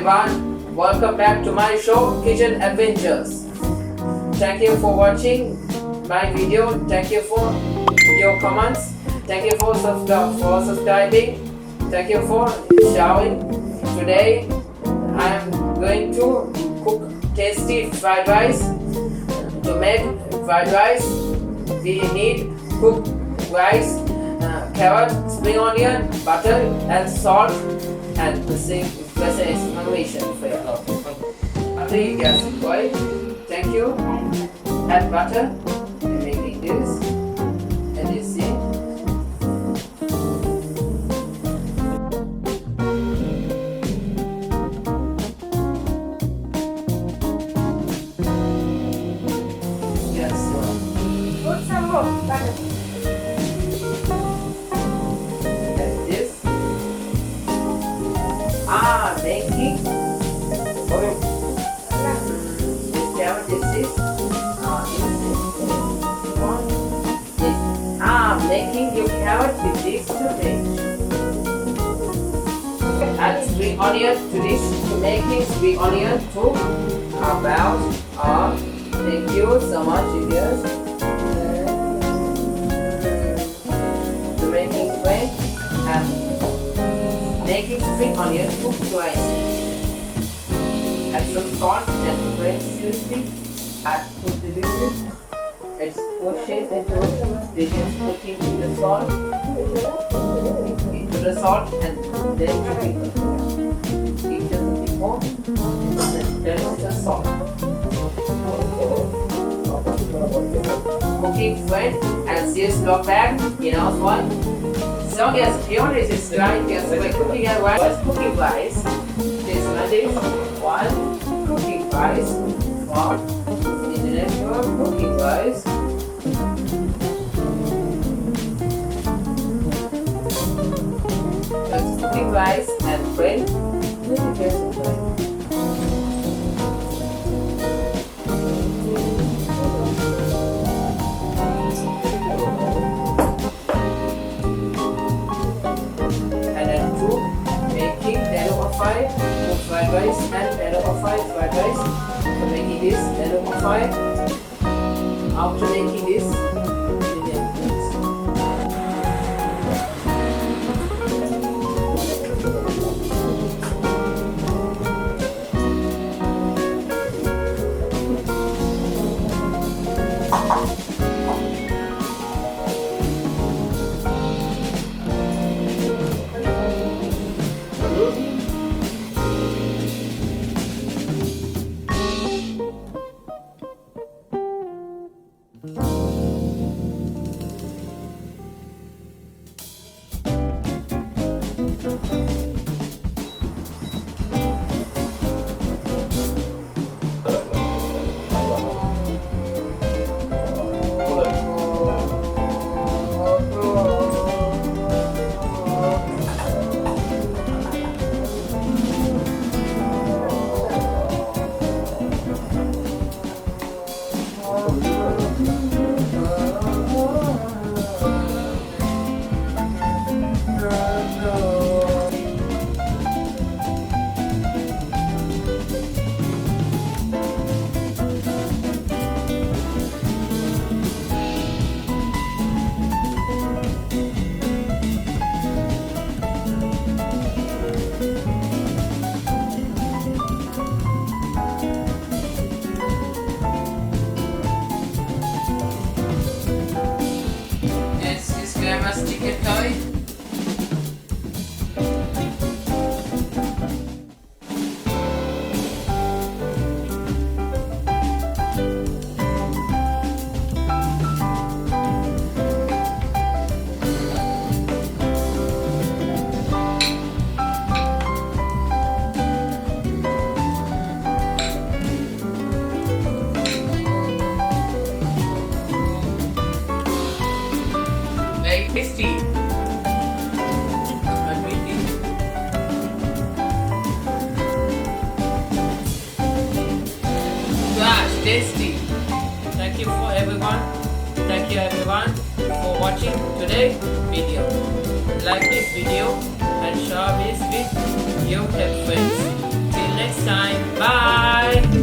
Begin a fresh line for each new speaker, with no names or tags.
everyone, welcome back to my show Kitchen Adventures. Thank you for watching my video. Thank you for your comments. Thank you for subscribing. Thank you for sharing. Today I am going to cook tasty fried rice. To make fried rice we need cooked rice, carrot, spring onion, butter and salt and the same explanation for you. After you get boiled, thank you. Add butter and making this and you see. Yes.
Put some more butter.
This. Making. This carrot is this. Making your carrot with this today. Add spring onion to this. To making spring onion to about. Thank you so much, dears. To making spring and making spring onion cooked rice. Add some salt and bread seriously. Add to the liquid. It's push it into digits, putting in the salt, and then to pickle. Eat the before, and then the salt. Cooking friend and serious block bag in our one. So yes, here it is right. Yes, we're cooking at rice. Cooking rice. This one is one cooking rice. One. International cooking rice. That's cooking rice and bread. And then two, making yellow fried rice and yellow fried rice. So making this yellow fried. After making this, chicken curry. Very tasty. Gosh, tasty. Thank you for everyone. Thank you everyone for watching today's video. Like this video and share this with your friends. Till next time. Bye.